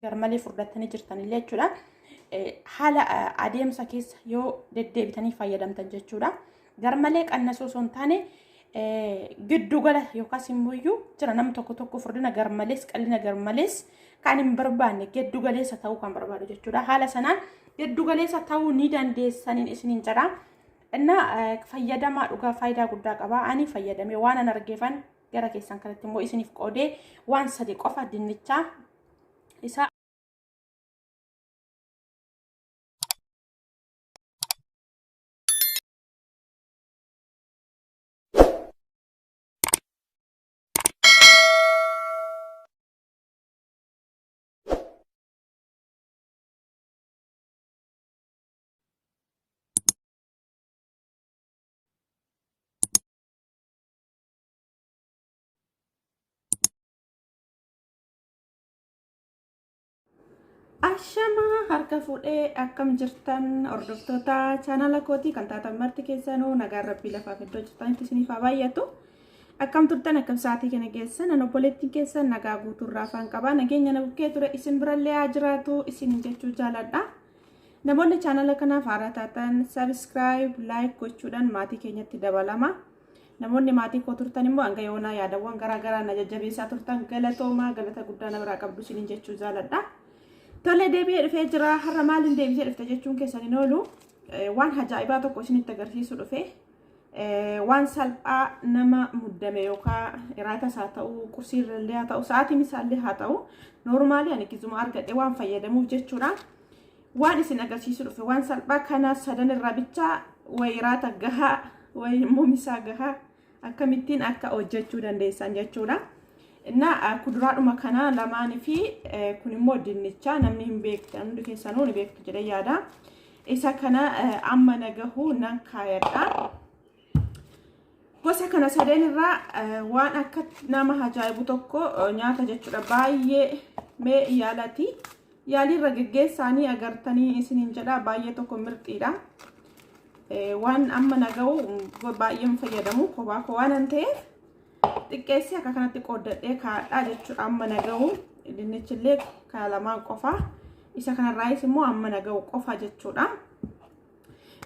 garmalee furdattanii jirtanillee jechuudha. Haala adeemsa keessa yoo deddeebitanii fayyadamtan jechuudha. Garmalee qannasuu osoo hin taane giddugala yookaas immoo jira nam tokko furdina garmalees qal'ina garmalees kan hin barbaanne giddugaleessa ta'uu kan barbaadu jechuudha. Haala sanaan giddugaleessa ta'uu ni dandeessaniin isiniin jedha. Inna fayyadamaa dhugaa faayidaa guddaa qaba. Ani fayyadamee waan an argeefan gara keessan kanatti immoo isiniif qoodee waan sadi qofa dinnichaa isa Ashama harka fuudhee akkam jirtan hordoftoota chaanala kootii kan taatan marti keessanuu nagaan rabbii lafaaf iddoo jirtanitti isiniif haa baay'atu. Akkam turtan akkam sa'aatii kana keessan obboleettiin keessan nagaa guutuurraa afaan qabaa nageenya na bukkee ture isin birallee haa jiraatu isin jechuu jaaladha. Namoonni chaanala kanaaf haaraa taatan subscribe like gochuudhaan maatii keenyatti dabalama. Namoonni maatii koo turtan immoo hanga yoonaa yaadawwan garaagaraa na jajjabeessaa turtan galatoomaa galata guddaa na biraa qabdu isin jechuu jaaladha. Tole deebi'ee dhufee jira. Har'a maaliin deebisee dhufte jechuun keessan hin oolu waan ajaa'ibaa tokko isinitti agarsiisu dhufe waan salphaa nama muddame yookaan iraatas haa ta'u qursiirrallee haa ta'u sa'aatii misaallee haa ta'u noormaalii ani kizuma argadhe waan fayyadamuuf jechuudha. Waan isin agarsiisu dhufe waan salphaa kana sadan irraa bichaa wayi iraata gahaa wayi immoo misaa gahaa akkamittiin akka hojjechuu dandeessan jechuudha. Inna kuduraadhuma kana lamaanii fi kun immoo dinnicha namni hin beekne hundi keessanuu ni beektu jedhee yaada. Isa kana amma nagahu nan kaayadha. Gosa kana sadeen irraa waan akka nama ajaa'ibu tokko nyaata jechuudha. Baay'ee mee yaalati. Yaaliirra geggeessaanii agartanii isiniin jedha baay'ee tokko mirxiidha. Waan amma nagahu baay'een fayyadamu kophaa waan ta'eef xiqqeessee akka kanatti qooddadhee kaadhaa jechuudha. Amma nagahu dinnichillee kaalamaan qofa isa kanarraayis immoo amma nagahu qofa jechuudha.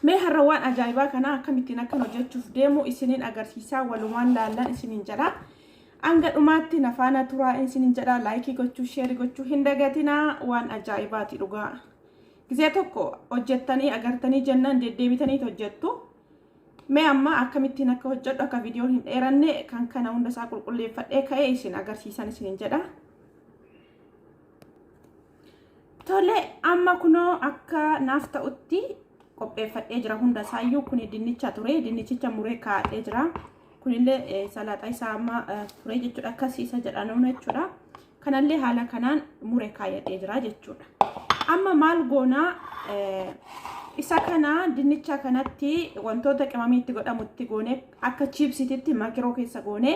Mee har'a waan ajaa'ibaa kana akkamittiin akkan hojjechuuf deemu isiniin agarsiisaa walumaan laallan isiniin jedha. Hanga dhumaatti nafaana turaa isiniin jedha. Laayikii gochuu sheerii gochuu hin dagatinaa waan ajaa'ibaati dhugaa. Gizee tokko hojjettanii agartanii jennaan deddeebitanii hojjettu. Mee amma akkamittiin akka hojjedhu akka viidiyoon hin dheeranne kan kana hunda isaa qulqulleeffadhee ka'ee isin agarsiisan isiniin jedha. Tole amma kunoo akka naaf ta'utti qopheeffadhee jira hunda isaayyuu kun dinnicha ture dinnichicha muree kaa'adhee jira. Kunillee salaaxaa isaa amma ture jechuudha akkasiisa jedhanuun jechuudha. Kanallee haala kanaan muree kaayadhee jira jechuudha. Amma maal goonaa isa kana dinnicha kanatti wantoota qimamii itti godhamutti goone akka chipsititti makiroo keessa goone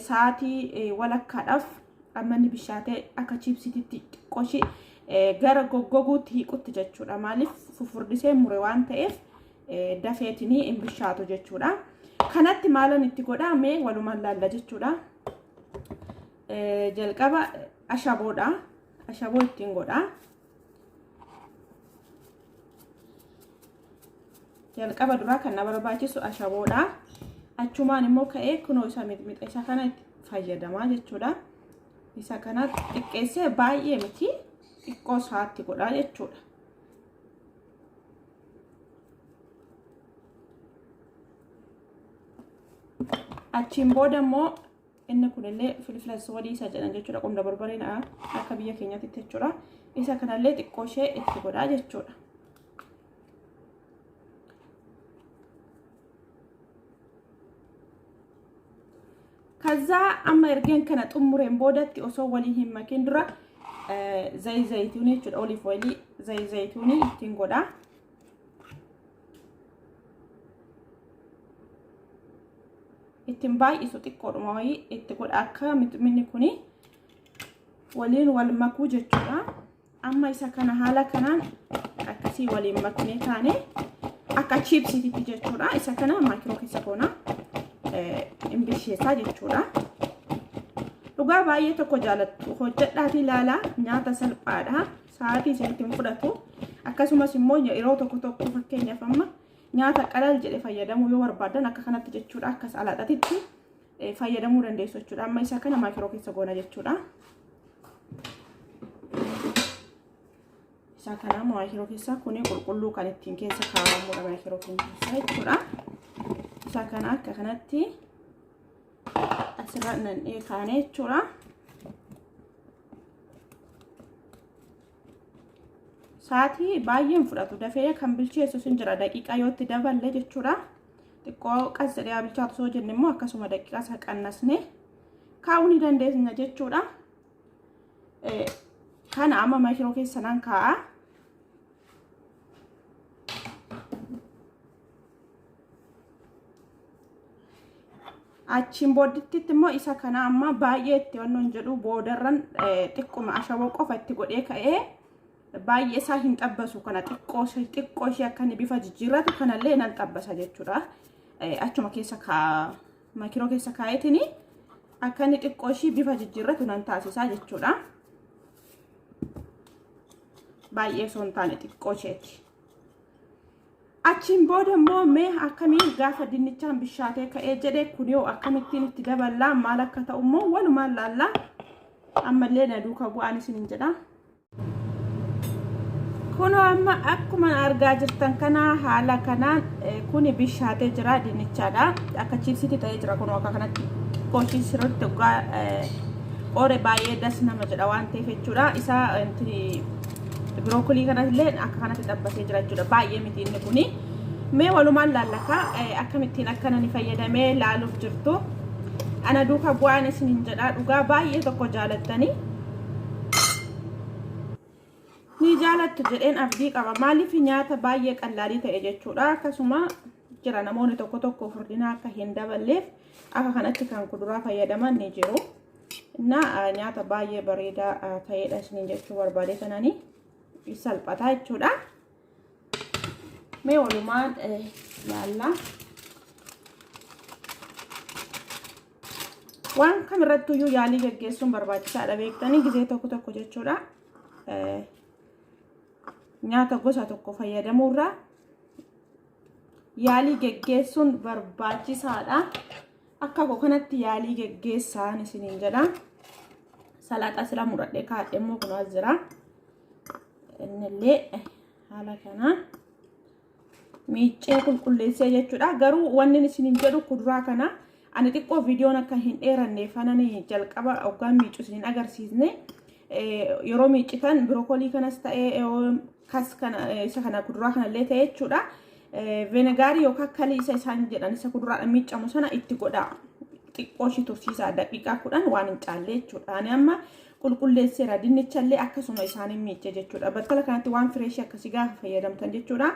sa'aatii walakkaadhaaf ammanni bishaatee akka chipsititti qoshi gara goggoguutti hiiqutti jechuudha. Maaliif fufurdisee mure waan ta'eef dafeetinii hin bishaatu jechuudha. Kanatti maalan itti godhame walumaan laalla jechuudha. Jalqaba ashaboodha. Ashaboo ittiin godha. Jalqaba duraa kan na barbaachisu ashaboodha. Achumaan immoo ka'ee kunoo isa mixa isa kana itti fayyadamaa jechuudha. Isa kana xiqqeessee baay'ee miti xiqqoo isaatti godha jechuudha. Achiin booda immoo inni kunillee filfila soodii isa jedhan jechuudha. Qunda barbareen akka biyya keenyaatti jechuudha. Isa kanallee xiqqoo ishee itti godha jechuudha. ከዛ አማ እርገን ከነ ጥሙሬን ቦደት ኦሶ ወሊ ሂመኪን ድራ ዘይቱኒ ቹድ ኦሊቭ ኦይል ዘይቱኒ ቲንጎዳ ኢትምባይ ኢሱ ጥቆድማይ ኢትጎዳ አካ ምጥምኒ ኩኒ ወሊን ወልመኩ ጀቹዳ አማ ኢሳ ከነ ሐላ ከናን አከሲ ወሊ መክኔ ታኔ አካ ቺፕስ ኢቲ ጀቹዳ ኢሳ ከነ ማይክሮ ከሰኮና ኢምቢሼሳ ጀቹዳ dhugaa baay'ee tokko jaalattu hojjedhaati ilaala nyaata salphaadha sa'aatii isinitti fudhatu akkasumas immoo yeroo tokko fakkeenyaaf amma nyaata qalal jedhe fayyadamuu yoo barbaadan akka kanatti jechuudha akka salaataatti fayyadamuu dandeessu jechuudha amma isa kana maakiroo keessa goona jechuudha isa kana maakiroo keessa kuni qulqulluu kan ittiin keessa kaawwamudha maakiroo keessa jechuudha isa kana akka kanatti asirra nan kaane jechuudha sa'aatii baay'een fudhatu dafee kan bilcheessu sin jira daqiiqaa yoo itti daballe jechuudha xiqqoo qasdee bilchaatu soo jenne immoo akkasuma daqiiqaa isa qannasne kaa'uu ni dandeenya jechuudha kana amma maakiroo keessa nan kaa'a achiin boodditti immoo isa kana amma baay'ee itti wannoon jedhu boodarran xiqquma ashawoo qofa itti godhee ka'ee baay'ee isaa hin xabbasu kana xiqqoo ishee akka inni bifa jijjiirratu kanallee nan xabbasa jechuudha achuma keessa maakiroo keessa kaa'eetini akka inni xiqqoo ishee bifa jijjiirratu nan taasisaa jechuudha baay'ee osoo hin taane xiqqoo isheeti achiin booda immoo mee akkamiin gaafa dinnichaan bishaatee ka'ee jedhe kun yoo akkamittiin itti daballaa maal akka ta'u immoo walumaan laallaa ammallee na duuka bu'aan isin jedha kun amma akkuma argaa jirtan kana haala kanaan kun bishaatee jira dinnichaadha akka chiipsitti ta'ee jira kun akka kanatti qoshii sirriitti ore baay'ee das nama jedha waan ta'eef jechuudha isa birookolii kanallee akka kanatti xabbatee jira jechuudha baay'ee miti inni kuni mee walumaan laallaka akkamittiin akkana ni fayyadamee laaluuf jirtu ana duuka bu'aan isin jedha dhugaa baay'ee tokko jaalattanii ni jaalattu jedheen abdii qaba maaliif nyaata baay'ee qallaalii ta'e jechuudha akkasuma jira namoonni tokko furdina akka hin daballeef akka kanatti kan kuduraa fayyadaman ni jiru nyaata baay'ee bareedaa ta'edha isin jechuu barbaade sananii salphataa jechuudha mee walumaan laallaa waan kamirrattuyyuu yaalii geggeessuun barbaachisaadha beektanii gizee tokko jechuudha nyaata gosa tokko fayyadamuurraa yaalii geggeessuun barbaachisaadha akka kanatti yaalii geggeessaan isiniin jedha salaaxa sila muradhee kaadhee immoo kun as jira innillee haala kana miiccee qulqulleessee jechuudha garuu wanni isiniin jedhu kuduraa kana ani xiqqoo viidiyoon akka hin dheeranneef anani jalqaba hoggaan miiccu isiniin agarsiisne yeroo miiccitan birookolii kanas ta'ee kas kana isa kana kuduraa kanallee ta'e jechuudha venegaarii yookaan kalii isa isaan jedhan isa kuduraadhaan miiccamu sana itti godha xiqqoo ishii tursiisaa daqiiqaa 10 waan hin caalle jechuudha ani amma qulqulleesseera dinnichallee akkasuma isaaniin miicce jechuudha battala kanatti waan fireeshii akkasii gaafa fayyadamtan jechuudha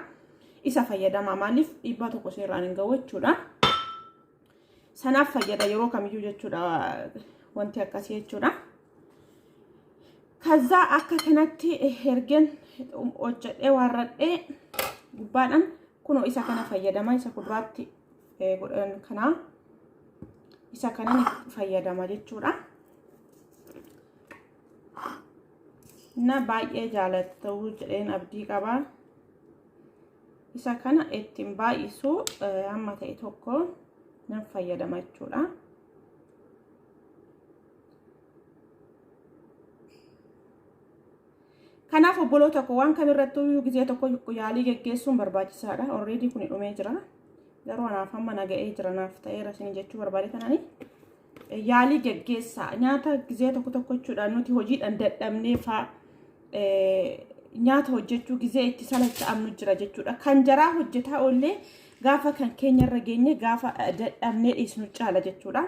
isa fayyadamaa maaliif dhiibbaa tokko seeraan hin gahu jechuudha sanaaf fayyada yeroo kamiyyuu jechuudha wanti akkasii jechuudha kaza akka kanatti hergen hojjedhee warradhee gubbaadhaan kuno isa kana fayyadama isa kuduraatti godhan kana isa kana fayyadama jechuudha na baay'ee jaalattu jedheen abdii qaba isa kana ittiin baay'isu amma ta'e tokko nan fayyadama jechuudha kanaaf obboloota ko waan kamirrattuu gizee tokko yaalii geggeessuun barbaachisaadha already kun dhumee jira garuu anaaf amma naga'ee jira naaf ta'eera isin jechuu barbaade kanani yaalii geggeessaa nyaata gizee tokko jechuudha nuti hojiidhaan dadhabnee nyaata hojjechuu gizee itti salacha'amnu jira jechuudha kan jaraa hojjetaa ollee gaafa kan keenyarra geenye gaafa dadhabnee dhiisnu caala jechuudha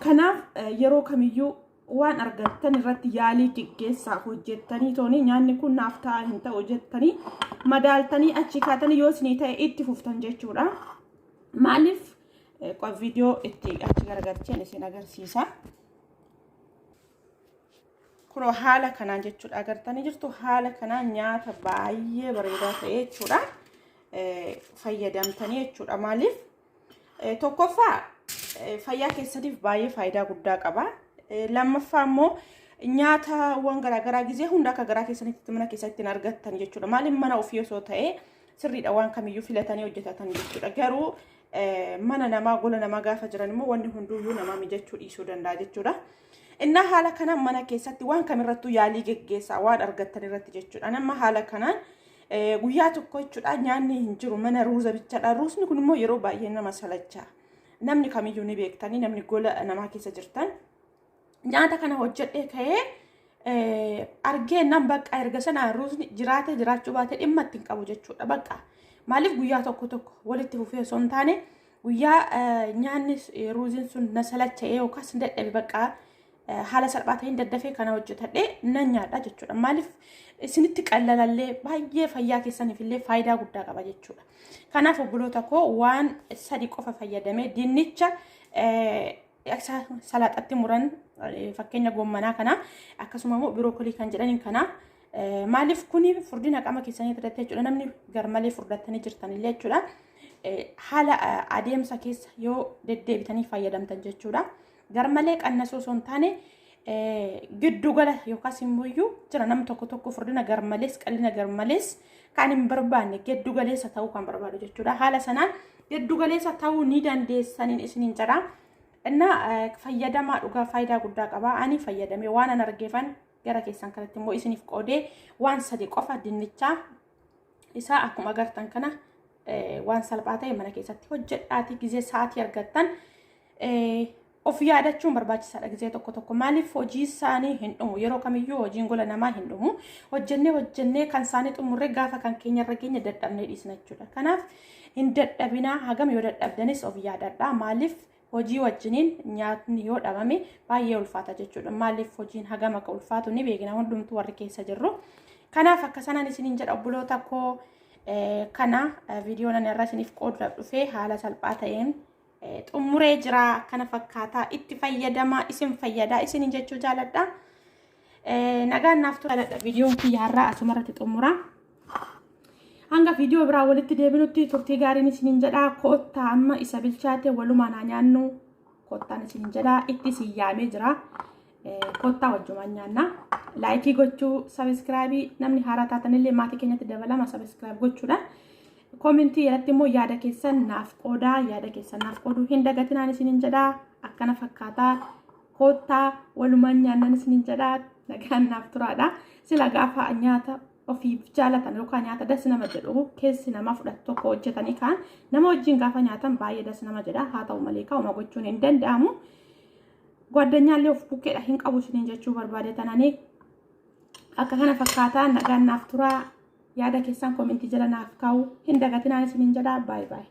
kanaaf yeroo kamiyyuu waan argattan irratti yaalii geggeessaa hojjettanii tooni nyaanni kun naaf ta'a hin ta'u hojjettanii madaaltanii achi kaatanii yoo isinii ta'e itti fuftan jechuudha maaliif qof viidiyoo itti achi garagalcheen isin agarsiisa kun haala kanaan jechuudha agartanii jirtu haala kanaan nyaata baay'ee bareedaa ta'e jechuudha fayyadamtanii jechuudha maaliif tokkoffaa fayyaa keessaniif baay'ee faayidaa guddaa qaba lammaffaa immoo nyaatawwan garaagaraa gizee hunda akka garaa keessanitti mana keessatti argattan jechuudha. Maaliif mana ofii osoo ta'ee sirriidha waan kamiyyuu filatanii hojjetatan jechuudha. Garuu mana namaa gola namaa gaafa jiran immoo wanni hunduyyuu namaa mijachuu dhiisuu danda'a jechuudha. Inna haala kanaan mana keessatti waan kamirrattuu yaalii geggeessaa waan argattan irratti jechuudha. Nama haala kanaan guyyaa tokko jechuudha nyaanni hin jiru mana ruuza bichaadha. Ruusni kun immoo yeroo baay'ee nama salachaa. Namni kamiyyuu ni beektanii namni gola namaa keessa jirtan nyaata kana hojjedhee ka'ee argee nan bakka erga sana ruusni jiraate jiraachuu baate dhimma ittiin qabu jechuudha. Bakka maaliif guyyaa tokko walitti fufee osoo hin taane guyyaa nyaanni ruuziin sun na salacha'ee yookaas dadhabe bakka haala salphaa ta'een daddafee kana hojjetadhee nan nyaadha jechuudha. Maaliif isinitti qallalallee baay'ee fayyaa keessaniif illee faayidaa guddaa qaba jechuudha. Kanaaf obboloota koo waan sadi qofa fayyadamee dinnicha salaaxatti muran fakkeenya goommanaa kana akkasuma immoo birookolii kan jedhaniin kana maaliif kuni furdina qaama keessanii irratti jechuudha. Namni garmalee furdattanii jirtan illee jechuudha. Haala adeemsa keessa yoo deddeebitanii fayyadamtan jechuudha. Garmalee qannasuu osoo hin taane giddu gala yookaas immoo jira nam tokko furdina garmalees qallina garmalees kan hin barbaanne giddu galeessa ta'uu kan barbaadu jechuudha. Haala sanaan giddu galeessa ta'uu ni dandeessaniin isiniin jedha. Inna fayyadamaa dhugaa faayidaa guddaa qaba. Ani fayyadamee waan an argeefan gara keessan kanatti immoo isiniif qoodee waan sadi qofa dinnichaa isaa akkuma agartan kana waan salphaa ta'e mana keessatti hojjedhaati gizee sa'aatii argattan of yaadachuun barbaachisaadha. Gizee tokko maaliif hojii isaanii hin dhumu yeroo kamiyyuu hojiin gola namaa hin dhumu. Hojjennee kan isaanii xumurree gaafa kan keenya irra keenya dadhabnee dhiisna jechuudha. Kanaaf hin dadhabinaa hagam yoo dadhabdanis of yaadadha. Maaliif hojii wajjiniin nyaatni yoo dhabame baay'ee ulfaata jechuudha. Maaliif hojiin hagam akka ulfaatu ni beekna hundumtuu warri keessa jirru. Kanaaf akka sanaan isiniin jedha obboloota koo kana viidiyoon ani irra isiniif qooduudhaaf dhufee haala salphaa ta'een xumuree jira. Kana fakkaataa itti fayyadamaa isin fayyadaa isiniin jechuu jaaladha. Nagaan naaf toladha viidiyoon kiyyaarraa asumarratti xumura. Hanga viidiyoo biraa walitti deebinutti turtii gaariin isiniin jedha. Koottaa amma isa bilchaate walumaan haa nyaannu koottaan isiniin jedha. Itti siyyaamee jira. Koottaa wajjumaan nyaanna. Laayikii gochuu sabiskiraabii namni haaraa taatanillee maatii keenyatti dabalama sabiskiraab gochuudha. Komentii irratti immoo yaada keessan naaf qoodaa yaada keessan naaf qooduu hin dagatinaan isiniin jedha. Akkana fakkaataa koottaa walumaan nyaannan isiniin jedha. Nagaan naaf turaadha. Sila gaafa nyaata ofiif jaalatan yookaan nyaata das nama jedhu keessi nama fudhatu tokko hojjetanii kaan nama wajjin gaafa nyaatan baay'ee das nama jedha. Haa ta'u malee kaa'uma gochuun hin danda'amu. Gwaddanyaallee of bukkeedha hin qabu isiniin jechuu barbaade tananii akka kana fakkaataa nagaan naaf turaa yaada keessan komentii jala naaf kaa'u hin dagatinaan isiniin jedha. Bye bye.